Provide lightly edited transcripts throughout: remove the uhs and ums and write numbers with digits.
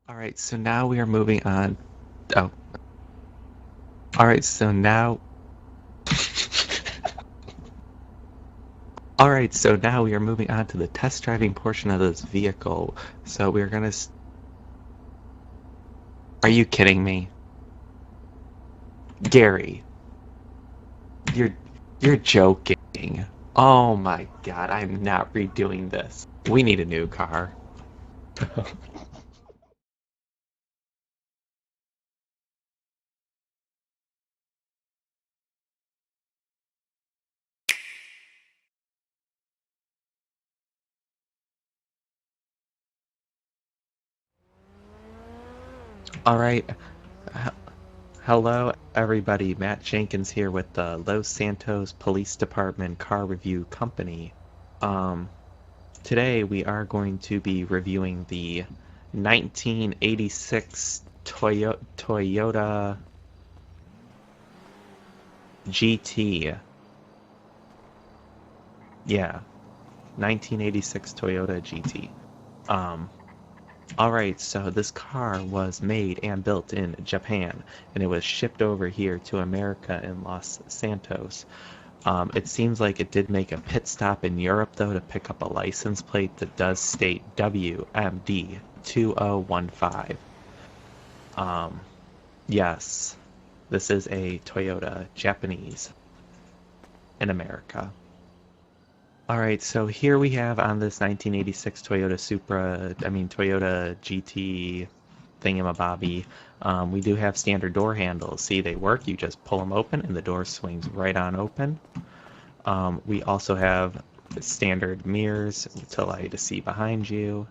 All right, so now we are moving on. Oh, all right, so now. All right, so now we are moving on to the test driving portion of this vehicle. So we're gonna. Are you kidding me, Gary? You're you're joking. Oh my God, I'm not redoing this. We need a new car. All right. h- Hello, everybody. Matt Jenkins here with the Los Santos Police Department Car Review Company. Um, Today we are going to be reviewing the 1986 Toyota GT. Yeah, 1986 Toyota GT. Um, Alright, so this car was made and built in Japan, and it was shipped over here to America in Los Santos. It seems like it did make a pit stop in Europe, though, to pick up a license plate that does state WMD 2015. Um, yes, this is a Toyota Japanese in America. All right, so here we have on this 1986 Toyota Supra, Toyota GT thingamabobby, we do have standard door handles. See, they work. You just pull them open and the door swings right on open. We also have standard mirrors to allow you to see behind you.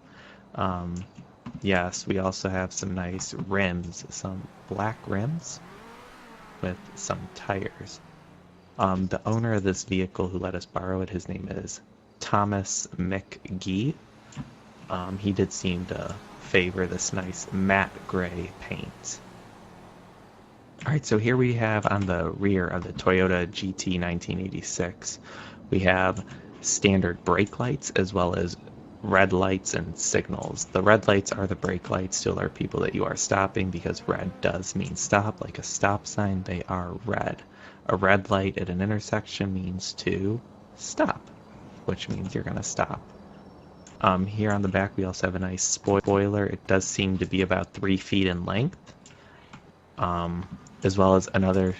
Um, yes, we also have some nice rims, some black rims with some tires. The owner of this vehicle who let us borrow it, his name is Thomas McGee. He did seem to favor this nice matte gray paint. Alright, so here we have on the rear of the Toyota GT 1986, we have standard brake lights as well as red lights and signals. The red lights are the brake lights to alert people that you are stopping because red does mean stop, like a stop sign. They are red. A red light at an intersection means to stop, which means you're going to stop. Here on the back we also have a nice spoiler. It does seem to be about 3 feet in length, as well as another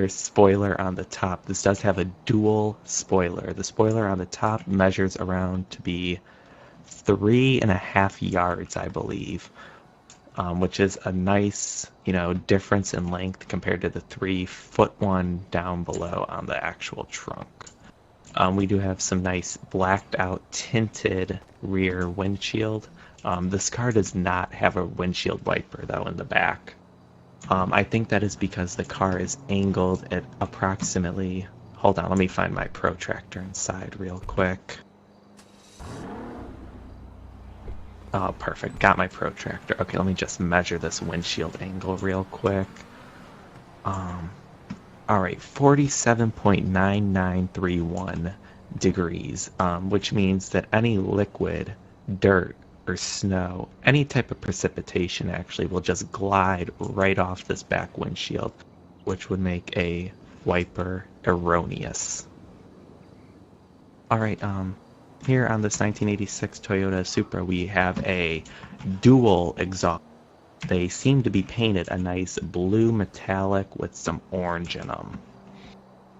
spoiler on the top. This does have a dual spoiler. The spoiler on the top measures around to be 3.5 yards, I believe, which is a nice, difference in length compared to the 3 foot one down below on the actual trunk. We do have some nice blacked out tinted rear windshield. This car does not have a windshield wiper though in the back. I think that is because the car is angled at approximately. Hold on, let me find my protractor inside real quick. Oh, perfect. Got my protractor. Okay, let me just measure this windshield angle real quick. Um, all right, 47.9931 degrees, which means that any liquid, dirt, or snow, any type of precipitation actually will just glide right off this back windshield, which would make a wiper erroneous. All right, here on this 1986 Toyota Supra, we have a dual exhaust. They seem to be painted a nice blue metallic with some orange in them.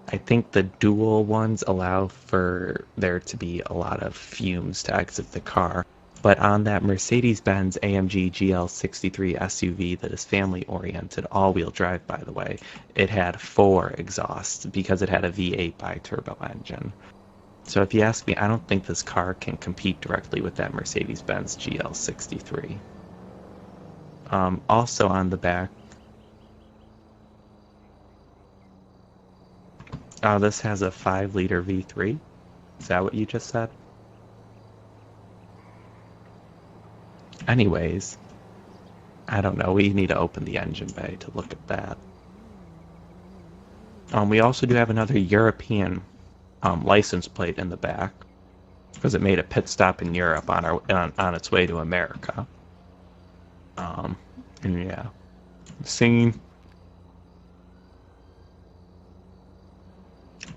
I think the dual ones allow for there to be a lot of fumes to exit the car. But on that Mercedes-Benz AMG GL63 SUV that is family-oriented, all-wheel drive by the way, it had 4 exhausts because it had a V8 bi-turbo engine. So if you ask me, I don't think this car can compete directly with that Mercedes-Benz GL63. Also on the back, this has a 5-liter V3. Is that what you just said? Anyways, I don't know. We need to open the engine bay to look at that. We also do have another European license plate in the back. because it made a pit stop in Europe on its way to America. And yeah, scene.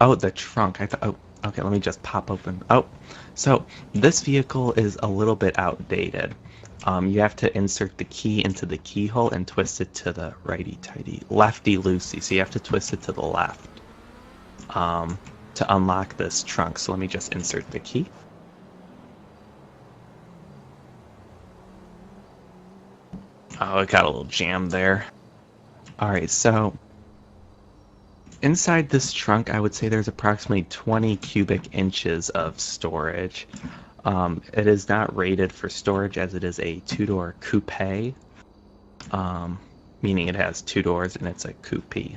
Oh, the trunk. I thought. Oh, okay. Let me just pop open. Oh, so this vehicle is a little bit outdated. You have to insert the key into the keyhole and twist it to the righty-tighty, lefty-loosey. So you have to twist it to the left to unlock this trunk. So let me just insert the key. Oh, it got a little jammed there. Alright, so inside this trunk, I would say there's approximately 20 cubic inches of storage. It is not rated for storage as it is a two-door coupe, meaning it has two doors and it's a coupe,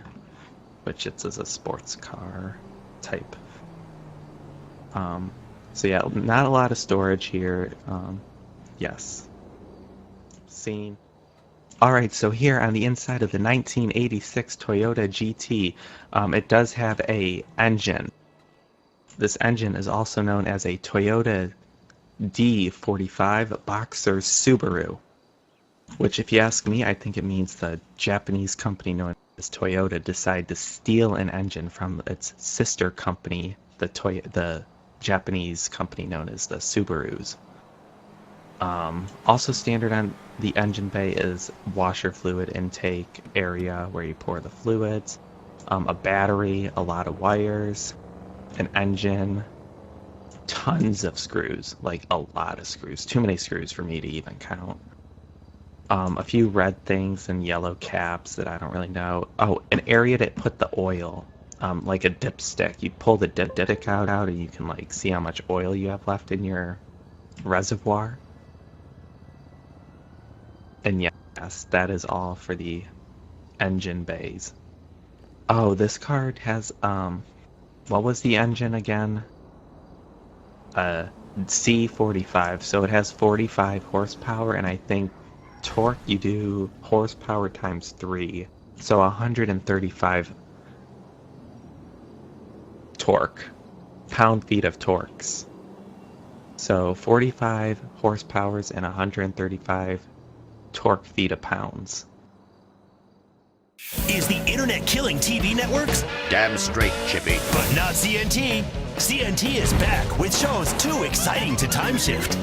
which it's as a sports car type. So yeah, not a lot of storage here. Yes. Scene. Alright, so here on the inside of the 1986 Toyota GT, it does have a engine. This engine is also known as a Toyota D45 Boxer Subaru, which if you ask me, I think it means the Japanese company known as Toyota decided to steal an engine from its sister company, the Japanese company known as the Subarus. Also standard on the engine bay is washer fluid intake area where you pour the fluids, a battery, a lot of wires, an engine, tons of screws, like a lot of screws, too many screws for me to even count. A few red things and yellow caps that I don't really know. Oh, an area to put the oil, like a dipstick. You pull the dipstick out and you can like see how much oil you have left in your reservoir. And yes, that is all for the engine bays. Oh, this card has, what was the engine again? C45, so it has 45 horsepower, and I think torque, you do horsepower times 3, so 135 torque, pound-feet of torques. So 45 horsepowers and 135 torque feet of pounds. Is the internet killing TV networks? Damn straight, Chippy. But not CNT. CNT is back with shows too exciting to time shift.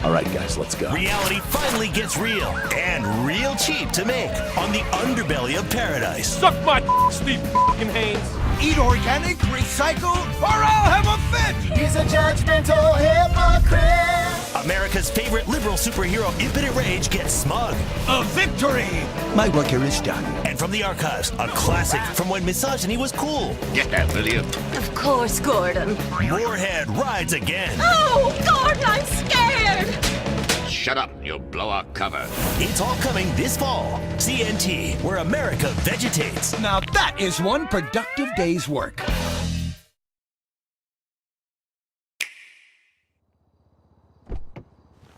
All right, guys, let's go. Reality finally gets real and real cheap to make on the underbelly of paradise. Suck my Steve f***ing Haynes. Eat organic, recycle, or I'll have a fit! He's a judgmental hypocrite. America's favorite liberal superhero, Infinite Rage, gets smug. A victory! My work here is done. And from the archives, a classic from when misogyny was cool. Get that, will you? Of course, Gordon. Moorhead rides again. Oh, Gordon, I'm scared! Shut up, you'll blow our cover. It's all coming this fall. CNT, where America vegetates. Now that is one productive day's work.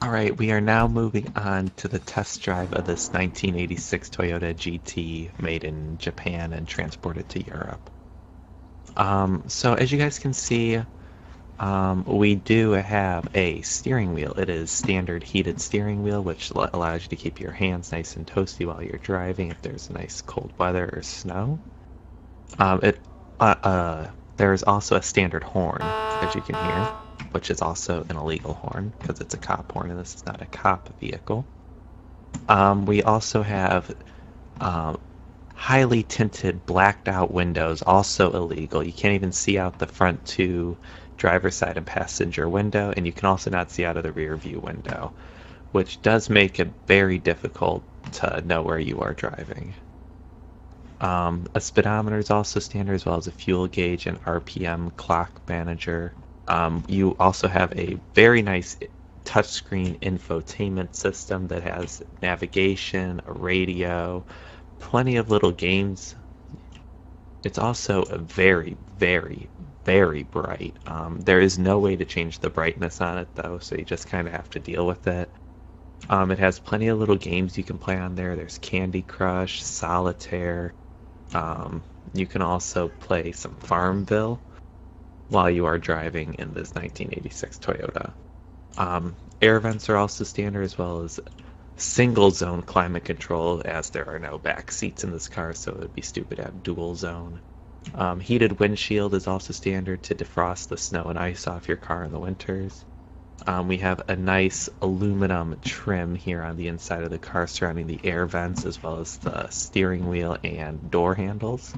Alright, we are now moving on to the test drive of this 1986 Toyota GT made in Japan and transported to Europe. So as you guys can see, we do have a steering wheel. It is standard heated steering wheel, which allows you to keep your hands nice and toasty while you're driving if there's nice cold weather or snow. There is also a standard horn, as you can hear, which is also an illegal horn because it's a cop horn and this is not a cop vehicle. We also have highly tinted blacked out windows, also illegal. You can't even see out the front two driver's side and passenger window, and you can also not see out of the rear view window, which does make it very difficult to know where you are driving. A speedometer is also standard, as well as a fuel gauge and RPM clock manager. You also have a very nice touchscreen infotainment system that has navigation, a radio, plenty of little games. It's also a very, very, very bright. There is no way to change the brightness on it though, so you just kind of have to deal with it. It has plenty of little games you can play on there. There's Candy Crush, Solitaire. You can also play some Farmville. while you are driving in this 1986 Toyota. Air vents are also standard, as well as single zone climate control, as there are no back seats in this car, so it would be stupid to have dual zone. Heated windshield is also standard to defrost the snow and ice off your car in the winters. We have a nice aluminum trim here on the inside of the car surrounding the air vents, as well as the steering wheel and door handles.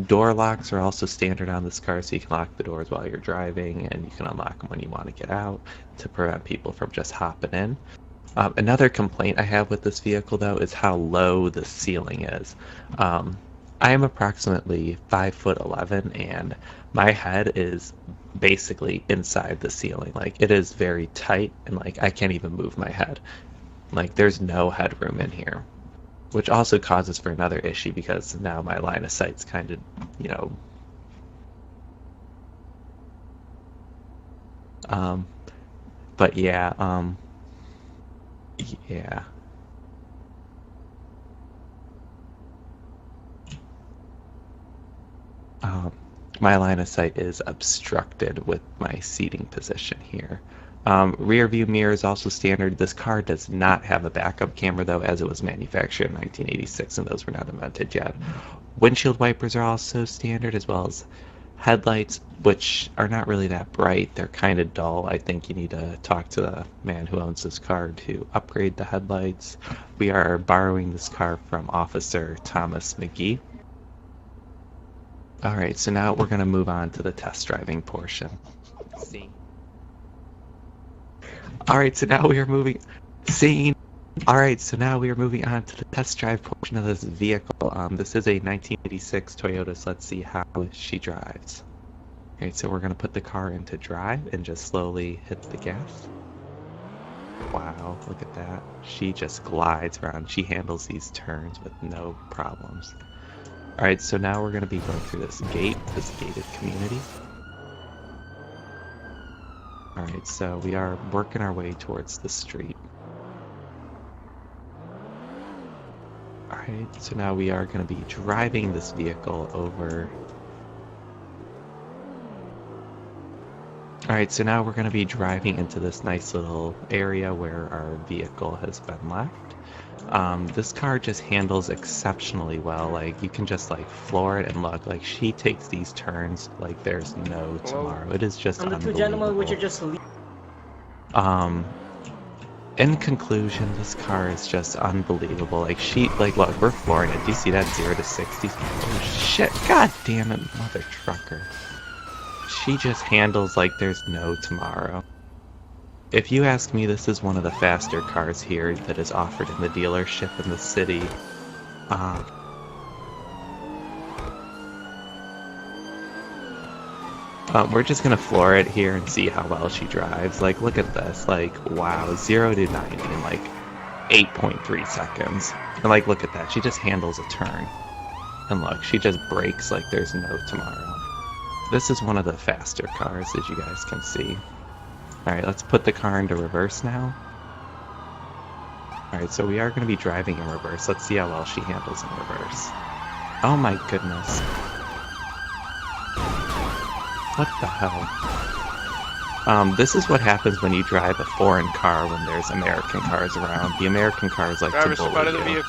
Door locks are also standard on this car, so you can lock the doors while you're driving, and you can unlock them when you want to get out to prevent people from just hopping in. Another complaint I have with this vehicle, though, is how low the ceiling is. I am approximately 5'11", and my head is basically inside the ceiling. Like, it is very tight, and like I can't even move my head. Like, there's no headroom in here, which also causes for another issue, because now my line of sight's kind of, you know, but yeah, yeah. My line of sight is obstructed with my seating position here. Rear view mirror is also standard. This car does not have a backup camera, though, as it was manufactured in 1986, and those were not invented yet. Windshield wipers are also standard, as well as headlights, which are not really that bright. They're kind of dull. I think you need to talk to the man who owns this car to upgrade the headlights. We are borrowing this car from Officer Thomas McGee. Alright, so now we're going to move on to the test driving portion. Alright, so now we are moving... Alright, so now we are moving on to the test drive portion of this vehicle. This is a 1986 Toyota, so let's see how she drives. Alright, so we're going to put the car into drive and just slowly hit the gas. Wow, look at that. She just glides around. She handles these turns with no problems. Alright, so now we're going to be going through this gate, this gated community. Alright, so we are working our way towards the street. Alright, so now we are going to be driving this vehicle over... Alright, so now we're going to be driving into this nice little area where our vehicle has been left. This car just handles exceptionally well. Like, you can just like floor it, and look, like she takes these turns like there's no tomorrow. It is just unbelievable. The two gentlemen which are just in conclusion, this car is just unbelievable. Like, look, we're flooring it. Do you see that 0 to 60? Oh shit, god damn it, mother trucker. She just handles like there's no tomorrow. If you ask me, this is one of the faster cars here that is offered in the dealership in the city. We're just gonna floor it here and see how well she drives. Like, look at this. Like, wow, 0 to 90 in like 8.3 seconds. And like, look at that. She just handles a turn. And look, she just brakes like there's no tomorrow. This is one of the faster cars, as you guys can see. Alright, let's put the car into reverse now. Alright, so we are going to be driving in reverse. Let's see how well she handles in reverse. Oh my goodness. What the hell? This is what happens when you drive a foreign car when there's American cars around. The American cars like to bully you.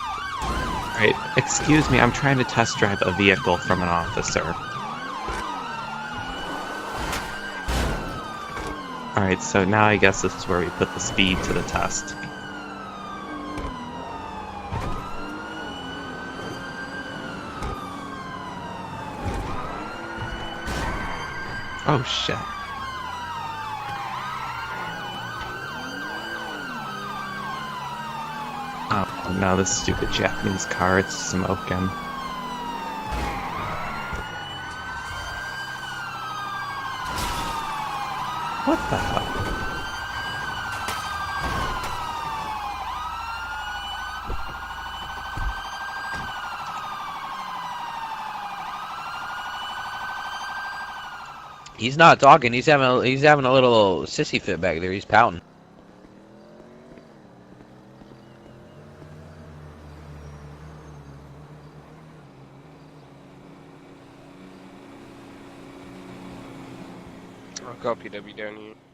Alright, excuse me, I'm trying to test drive a vehicle from an officer. Alright, so now I guess this is where we put the speed to the test. Oh shit. Oh no, this stupid Japanese car, it's smoking. What the hell? He's not talking. He's having a little sissy fit back there. He's pouting. Call PW down here.